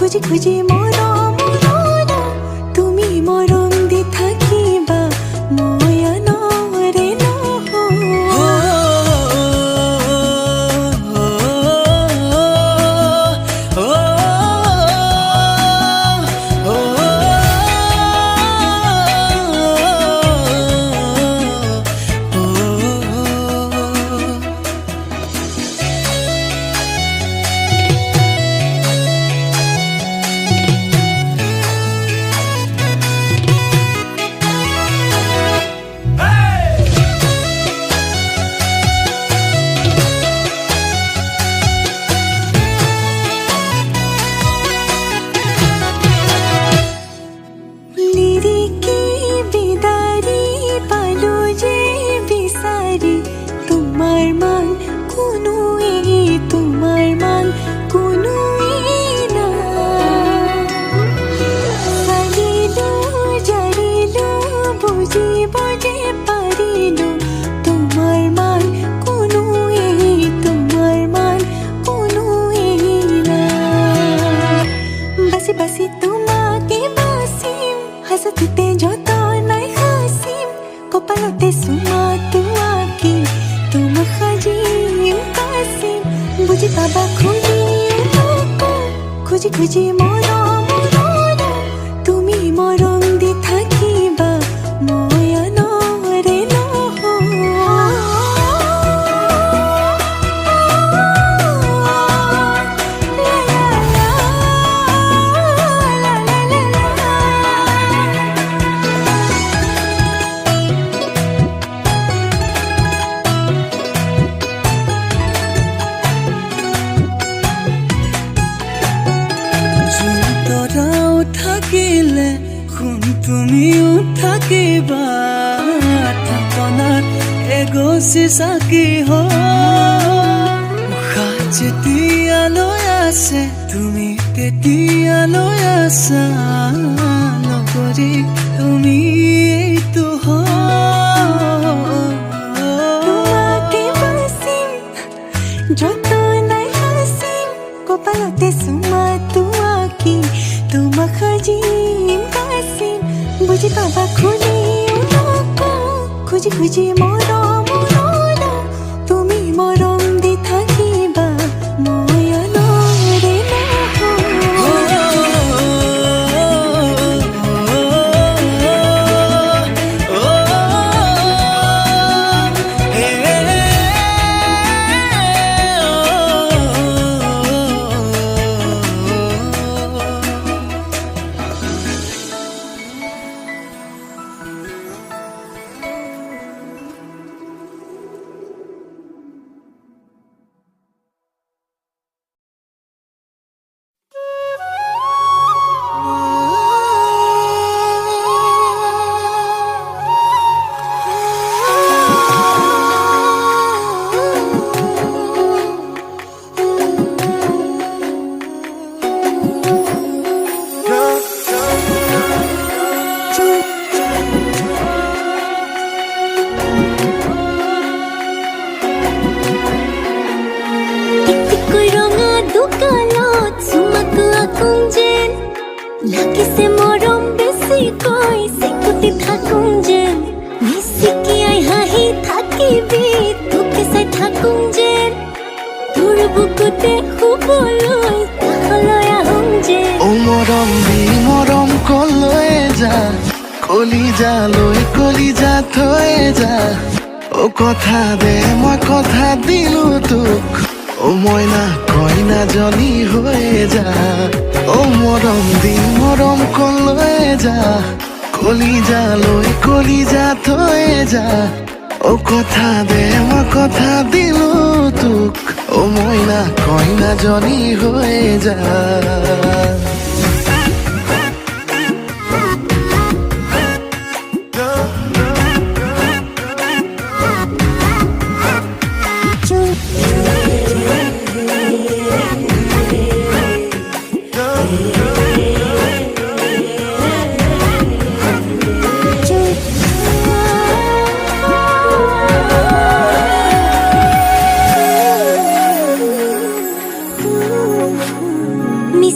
খুঁজি খুঁজি মৰম তুমি মৰম দি থাকিবা ময়া নৰে বাসি তোমাকে বাসিম হাসতে যত নাই হাসিম কপালতে সুমা তোমাকে তোমা খাজিম কাসিম বুঝি পাবা খুঁজি খুঁজি মরম তুমি মরম দি থাকিবা ময়া নরে থাকিলে শুন তুমিও থাকিবা থাপনাত এগছি চাকি উশাহ যেতিয়ালৈ আছে তুমি তেতিয়ালৈ আছা নকৰি তুমি এইটো তোমাকে বাচিম যত নাই হাসিম কপালতে সুমা তোমাকে তোমা খাজিম কাসিম বুঝি পাবা খুঁজি খুঁজি মরম তুমি মরম দি থাকিবা ময়া নরে লাগিছে মৰম বেছিকৈ চেকুটি থাকোঁ যেন মিচিকিয়াই হাঁহি থাকিবি তোকে চাই থাকোঁ যেন তোৰ বুকুতে শুবলৈ কাষলৈ আহোঁ যেন মৰম দি মৰম কলৈ যা কলিজা থৈ যা কথা দে মই কথা দিলো তোক মইনা কইনা জনী হৈ যা মৰম দি মৰম কলৈ যা কলিজা থৈ যা কথা দে মই কথা দিলো তোক মইনা কইনা জনী হৈ যা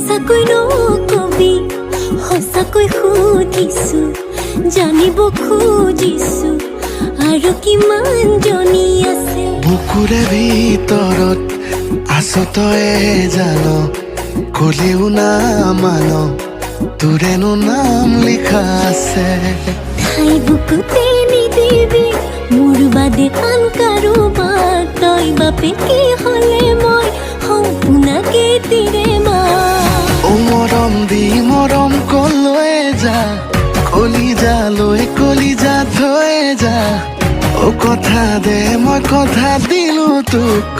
সঁচাকৈ নকবি সঁচাকৈ সুধিছো জানিব খুজিছো আৰু কিমান জনী আছে বুকুৰে ভিতৰত আছ তয়ে জান কলিও না মান তোৰেনো নাম লিখা আছে ঠাই বুকুতে নিদিবি মোৰ বাদে আন কাৰোবাক তই বাপেকে হ'লে মই সম্পূৰ্ণকে তিৰে মা ও মৰম দি মৰম কলৈ যা কলিজা থৈ যা ও কথা দে মই কথা দিলো তোক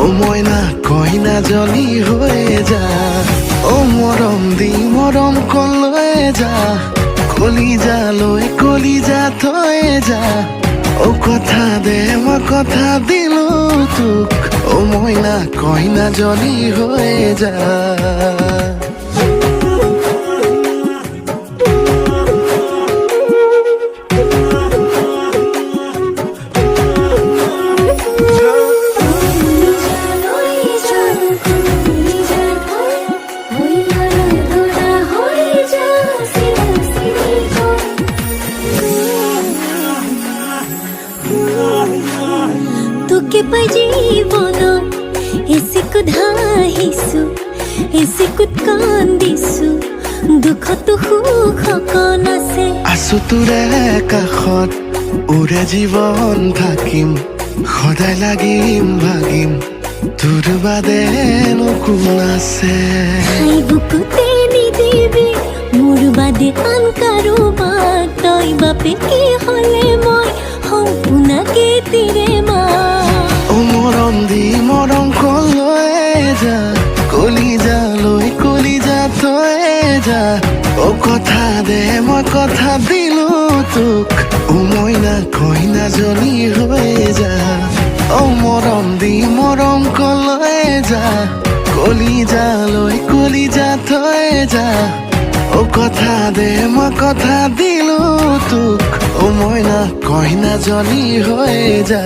ও মইনা কইনা জনী হৈ যা ও মৰম দি মৰম কলৈ যা কলিজা থৈ যা ও কথা দে মই কথা দিলো তোক ও মইনা কইনা জনী হৈ যা তোকে পাই জীৱনত এচিকুত হাঁহিছো এচিকুত কান্দিছো দুখতো সুখ অকণ আছে আছো তোৰে কাষত ওৰে জীৱন থাকিম সদায় লাগিম ভাগিম তোৰ বাদেনো কোন আছে ঠাই বুকুতে নিদিবি মোৰ বাদে আন কাৰোবাক তই বাপেকে হ'লে মই সম্পূৰ্ণকে তিৰে মা ও মৰম দি মৰম কলৈ যা কলিজা থৈ যা ও কথা দে মই কথা দিলো তোক ও মইনা কইনা জনী হৈ যা ও মৰম দি মৰম কলৈ যা কলিজা থৈ যা ও কথা দে মই কথা দিলো তোক ও মইনা কইনা জনী হৈ যা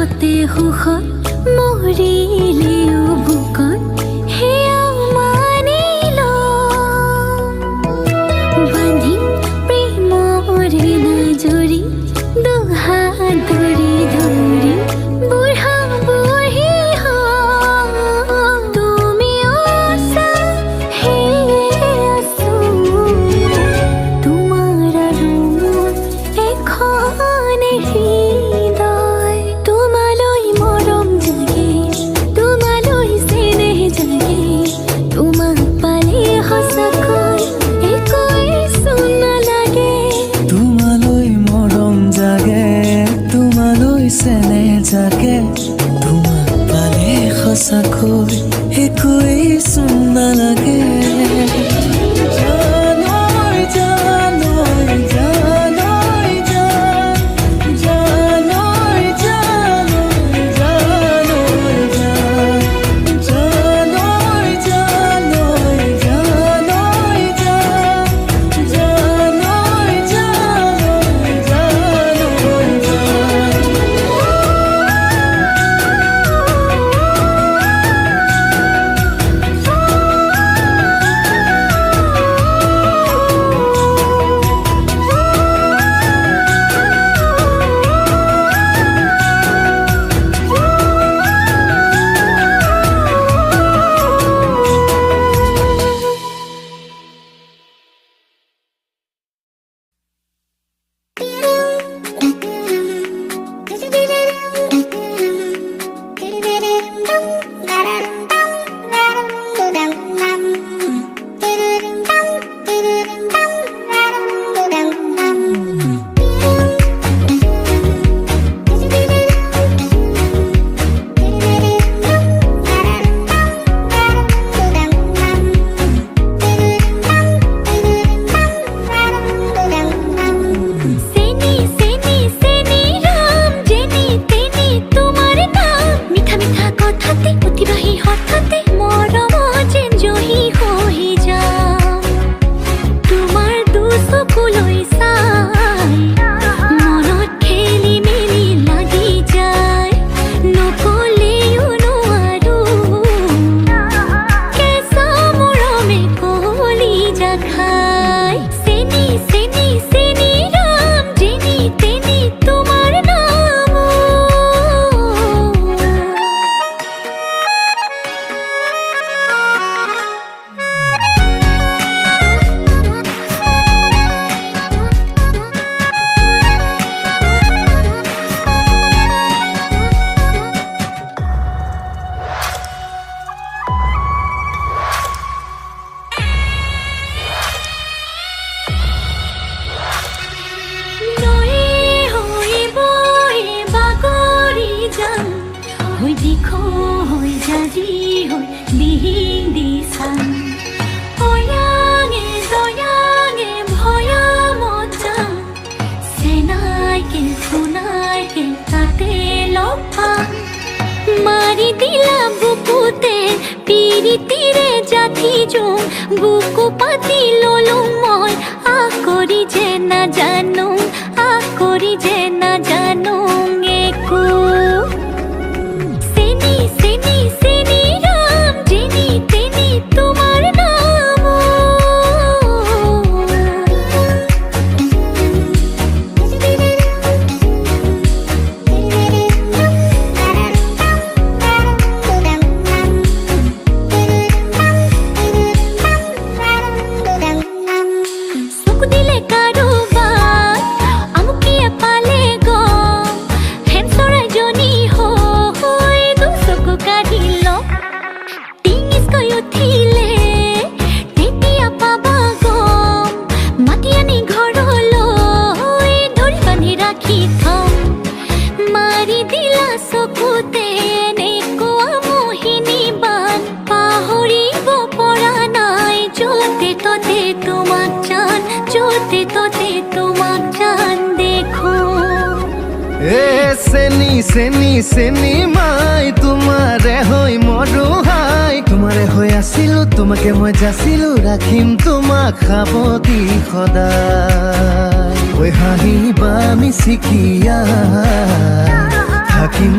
শেষতে সুখত মৰিলেও বুকত সেয়াও মানি লম বান্ধিম প্ৰেমৰে নাজৰি দুহাত ধৰি ধৰি বুঢ়া বুঢ়ী হম তুমিও আছা সেয়ে আছো তোমাৰ আৰু মোৰ এখনে হৃদয় তোমালৈ মৰম জাগে তোমালৈ চেনেহ জাগে তোমাক পালে সঁচাকৈ একোৱেই চোন নালাগে তোমালৈ মৰম জাগে তোমালৈ চেনেহ জাগে তোমাক পালে সঁচাকৈ একোৱেই চোন নালাগে জানৈ জানৈ জানৈ জান জানৈ জানৈ জানৈ জান জানৈ জানৈ জানৈ জান জানৈ জানৈ জানৈ চেনি চেনি চেনি ৰাম যেনি তেনি তোমাৰ নাম মিঠা মিঠা কথাতে অতিবাহী হঠাতে মৰম যেন জহি হৈ যাম তোমাৰ দুচকুলৈ চাই মনত খেলি মেলি লাগি যায় নকলেও নোৱাৰো কেঁচা মৰমে কলিজা খাই চেনি চেনি চেনি ৰাম যেনি তেনি তোমাৰ নাম নয়ে হৈ বয়ে বাগৰি যাম হৈ দিখ হৈ জাজি হৈ দিহিং দিচাম অয়াঙে জয়াঙে ভয়ামত যাম চেনাইকে শুনাইকে তাতে লগ পাম মাৰি দিলা বুকুতে পিৰিতিৰে জাঠি জোং বুকু পাতি ললো মই আকৰি যে নাজানো আকৰি যে নাজানো একো চেনি চেনি চেনি ৰাম যেনি তেনি তোমাৰ নাম চকু দিলে কাৰোবাৰ আমুকিয়ে পালে গম হেন চৰাইজনী হৈ দুচকু কাঢ়ি লম টিঙিচকৈ উঠিলে তেতিয়া পাবা গম মাতি আনি ঘৰলৈ ধৰি বান্ধি ৰাখি থম মাৰি দিলা চকুতে এনেকুৱা মোহিনী বান পাহৰিব পৰা নাই য'তে ত'তে তোমাক জান য'তে ত'তে তোমাক জান দেখো এ চেনি চেনি চেনি মাই তোমাৰে হৈ মৰো হাই তোমাৰে হৈ আছিলো তোমাকে মই যাচিলো ৰাখিম তোমাক সাৱতি সদায় ঐ হাঁহিবা মিচিকিয়া থাকিম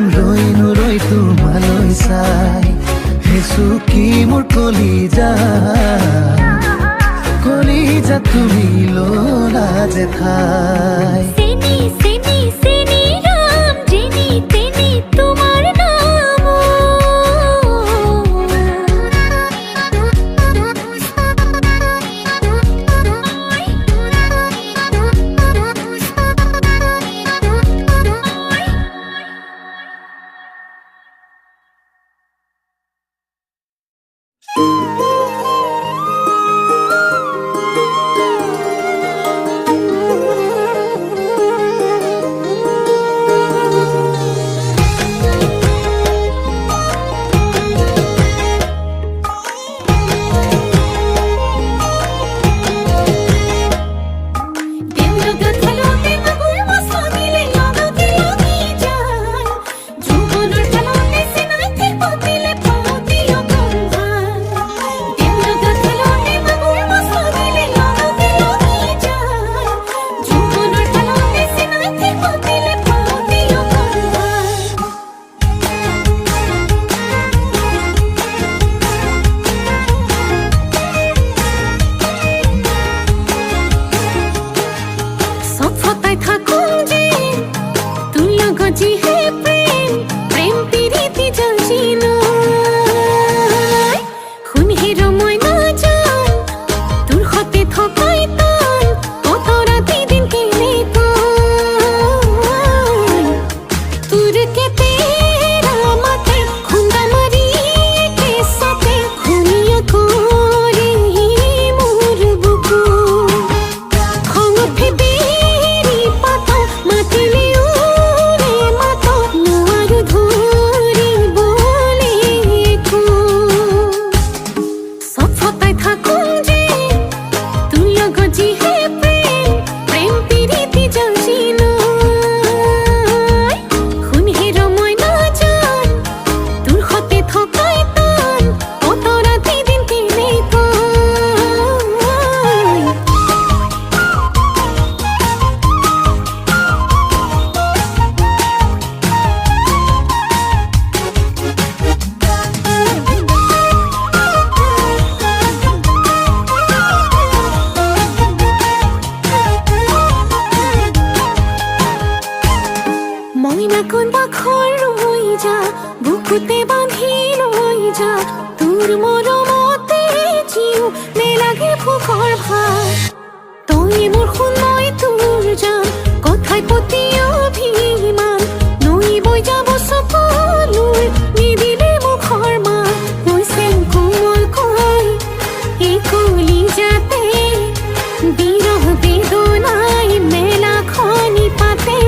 চাই হেচু কি মোৰ কলিজা তুমি ললা যে ঠাই সেনি সেনি সেনি ৰাম জেনি তেনি তোমাৰ নাম বুকুতে বাঁধি লৈ যা তোৰ মৰমতে জিও নেলাগে ভোকৰ ভাত তই মোৰ সোণ মই তোৰ জান কথাই প্ৰতি অভিমান নৈ বৈ যাব চকুলোৰ নিদিলে মুখৰ মাত কৈছে কোমল কৈ এই কলিজাতে বিৰহ বেদনাই মেলা খনি পাতে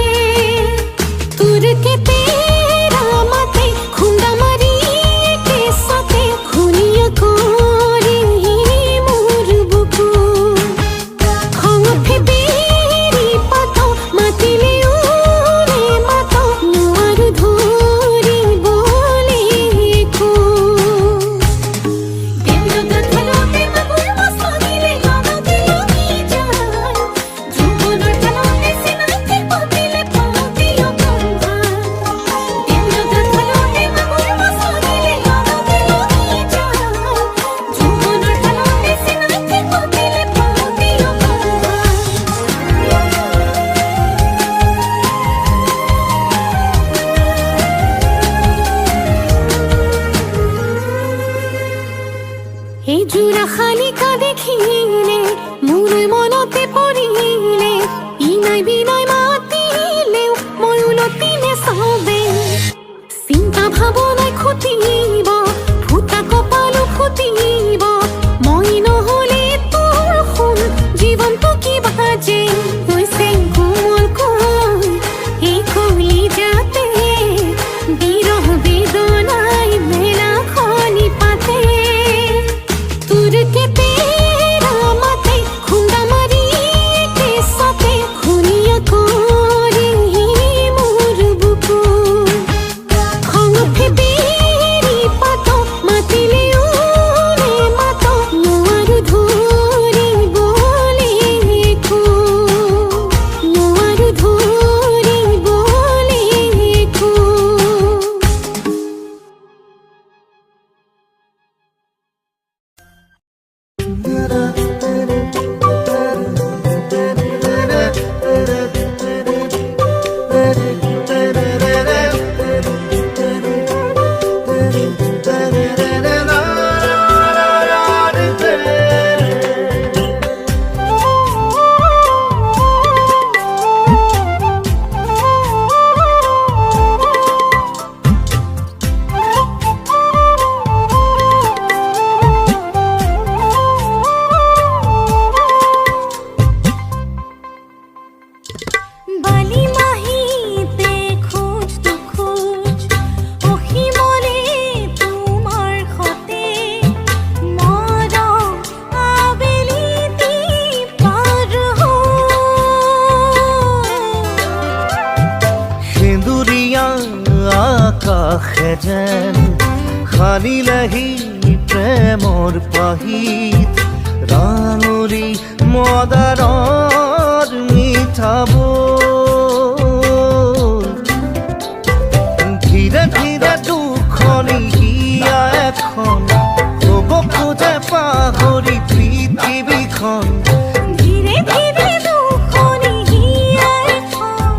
তোৰ কেতে আকাশে যেন খানিলেহি প্ৰেমৰ পাহিত ৰাঙৰি মদাৰৰ মিঠাবোৰ ধীৰে ধীৰে দুখনি হিয়া এখন হ'ব খোজে পাহৰি পৃথিৱীখন ধীৰে ধীৰে দুখনি হিয়া এখন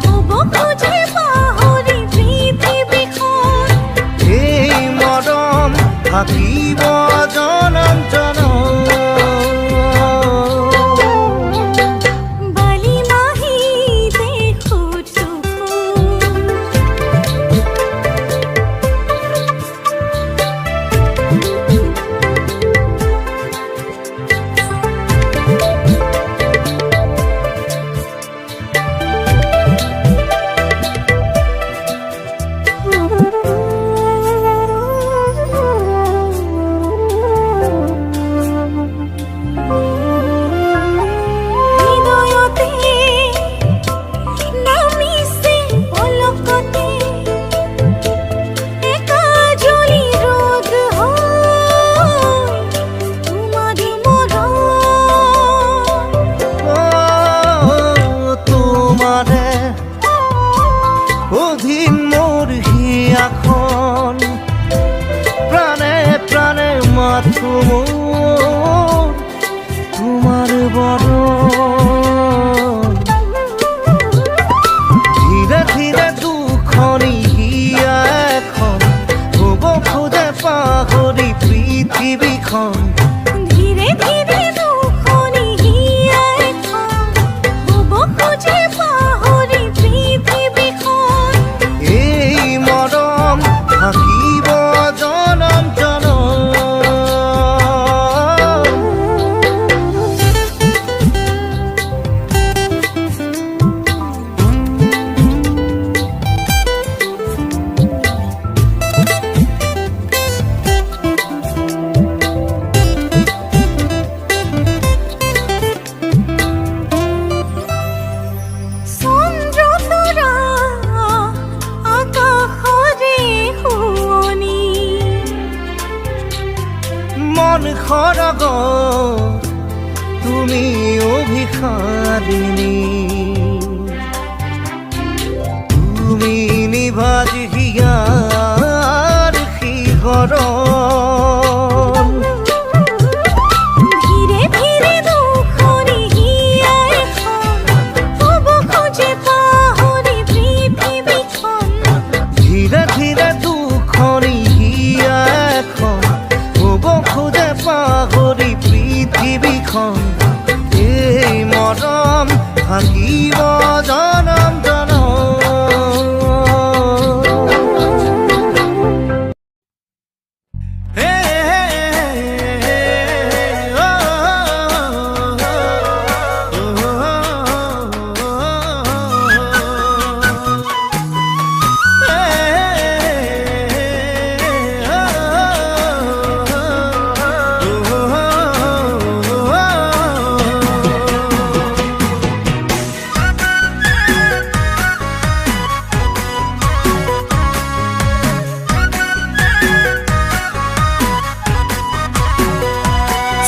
হ'ব খোজে পাহৰি পৃথিৱীখন এই মৰম থাকিব জনম জনম বালি মাহি দেখো চকুৰ হৃদয়তে নামিছে পলকতে একাজলি ৰ'দ হয় তোমাৰ মৰম তোমাৰে অধীন মোৰ হিয়াখন প্ৰাণে প্ৰাণে মাথো মোৰ তোমাৰ বৰণ ধীৰে ধীৰে দুখনি হিয়া এখন হ'ব খোজে পাহৰি পৃথিৱীখন ধীৰে ধীৰে দুখনি হিয়া এখন হ'ব খোজে পাহৰি পৃথিৱীখন এই মৰম থাকিব জনম জনম চন্দ্ৰতৰা আকাশৰে শুৱনি মন খৰগ তুমি অভিসাৰিণী তুমি নিভাজ হিয়াৰ শিহৰণ ধীৰে ধীৰে দুখনি হিয়া এখন হ'ব খোজে পাহৰি পৃথিৱীখন ধীৰে ধীৰে দুখনি হিয়া এখন হ'ব খোজে পাহৰি পৃথিৱীখন এই মৰম থাকিব জনম জনম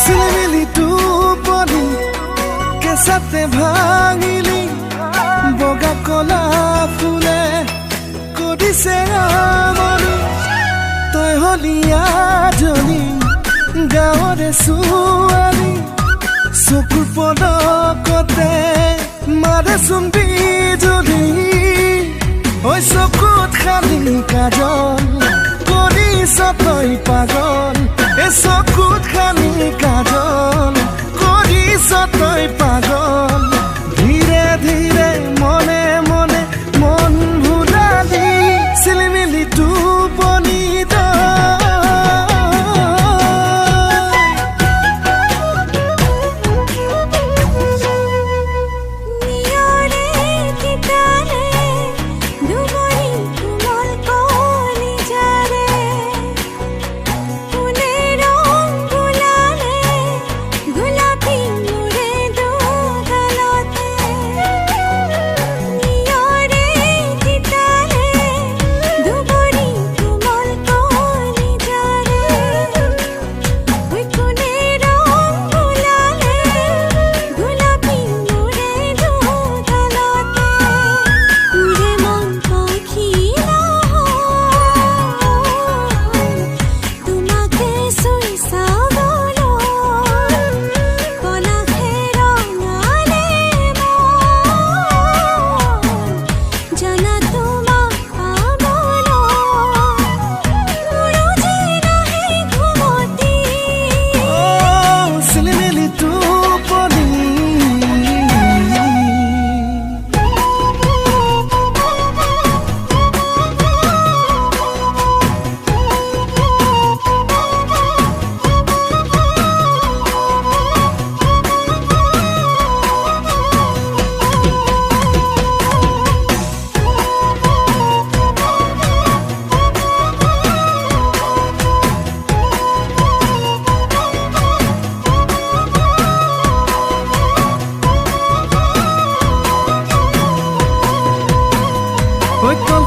চিলিমিলি টোপনি কেঁচাতে ভাঙিলি বগা কলা ফুলে কৰিছে আমনি তই হলি আজনী গাঁৱৰে ছোৱালী চকুৰ পদকতে মাৰেচোন বিজুলী ঐ চকুত খালি কাজল কৰিছ তই পাগল এ চকুত খালি কাজল কৰিছ তই পাগল ধীৰে ধীৰে মনে মনে মন ভুলালি চিলিমিলি টোপনি নিয়ৰে তিতাৰে দুবৰি কোমল কলিজাৰে কোনে ৰং গোলালে গোলাপী মোৰে দুগালত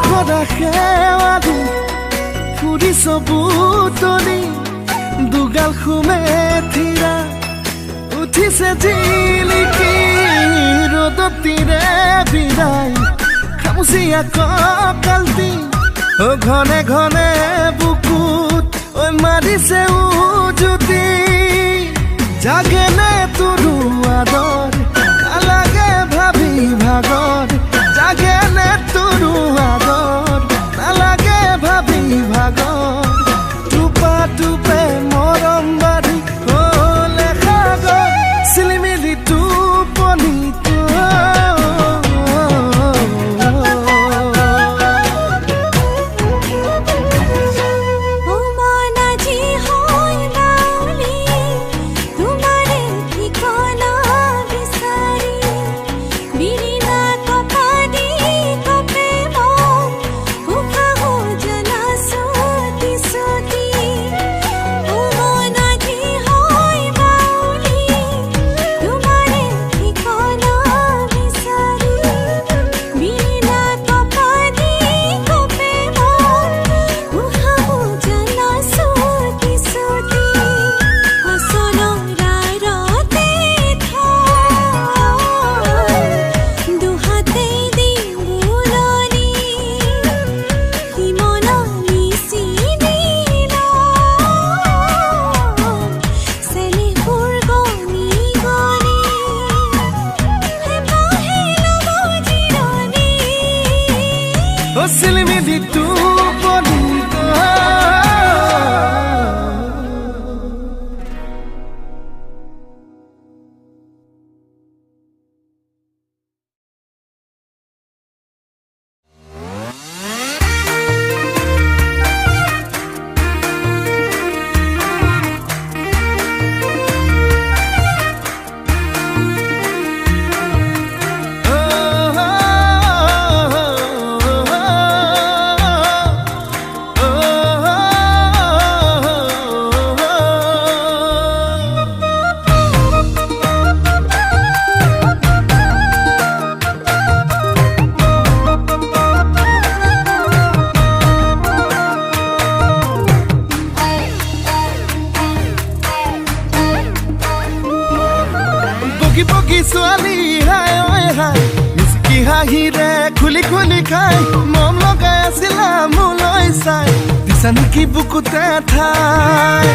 সদা সেৱাদি ফুৰিছ বুটলি দুগাল খুমে থিৰা উঠিছে জিলিকি ৰ'দত তিৰে বিদায় খামুচিয়া কঁকালটি ঘনে ঘনে বুকুত মাৰিছে উজুতি জাগেনে তোৰো আদৰ নালাগে ভাবি ভাগৰ জাগেনে তোৰো আদৰ নালাগে ভাবি ভাগৰ টুপা টুপে মৰম বাঢ়ি হ'লে সাগৰ চিলিমিলি টোপনিটো চিলিমিলি টোপনিটো বগী ছোৱালী হাই ঐ হাই মিচকি হাঁহিৰে খুলি খুলি খাই মম লগাই আছিলা মোলৈ চাই দিছা নেকি বুকুতে ঠাই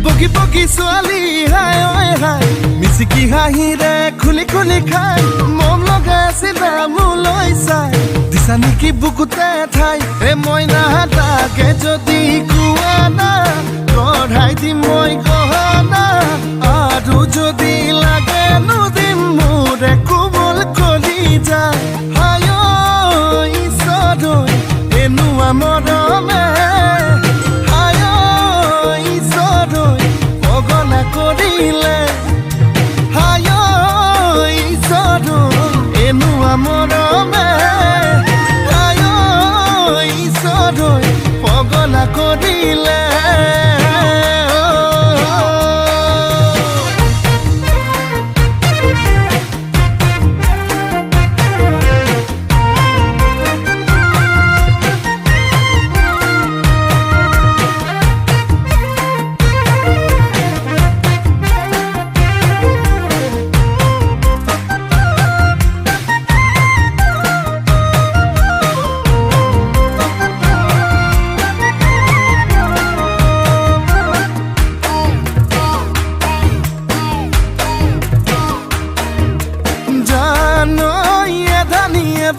বগী বগী ছোৱালী হাই ঐ হাই মিচকি হাঁহিৰে খুলি খুলি খাই মম লগাই আছিলা মোলৈ চাই দিছা নেকি বুকুতে ঠাই এ মইনা তাকে যদি কোৱা না কঢ়াই দিম মই গহনা আৰু যদি লাগে নুদিম মোৰে কোমল কলিজা হায় ঈশ্বৰ এনুৱা মৰমে হায় ঈশ্বৰ পগলা কৰিলে হায় ঈশ্বৰ এনুৱা মৰমে হায় ঈশ্বৰ পগলা কৰিলে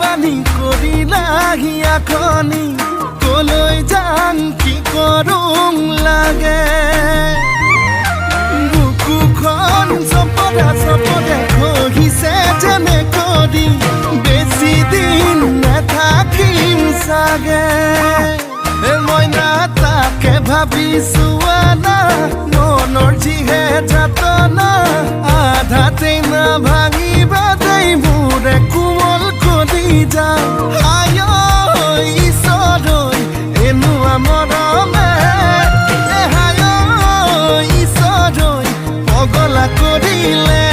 বানি কৰিলা হিয়াখনি কলৈ যাম কি কৰোং লাগে বুকুখন চপদা চপদা খহিছে যেনে কৰি বেছি দিন নাথাকিম চাগে মইনা তাকে ভাবিছো আনা মনৰ যিহে যাতনা আধাতে না ভাঙিবা দেই মোৰে কোমল কলিজা হায় ঈশ্বৰ এনুৱা মৰমে হায় ঈশ্বৰ পগলা কৰিলে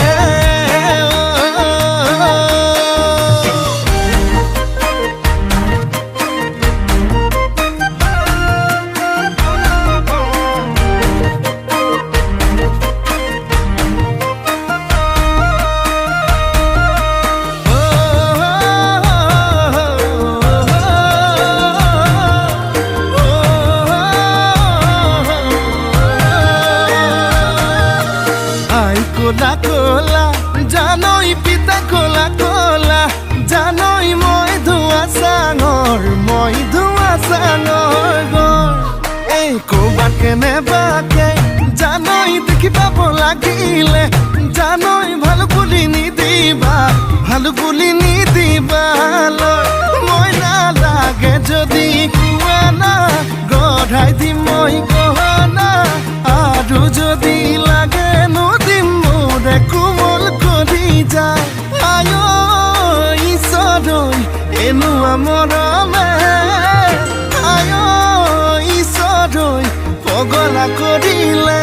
ক'ৰবাত কেনেবাকে জানই দেখি পাব লাগিলে জানই ভাল বুলি নিদিবা মই নালাগে যদি কোৱা না গঢ়াই দিম মই গহনা আৰু যদি লাগে নদিম মোৰে কোমল কৰি যায় আয় ঈশ্বৰৈ এনেকুৱা মৰমে আয় ঈশ্বৰৈ পগলা কৰিলে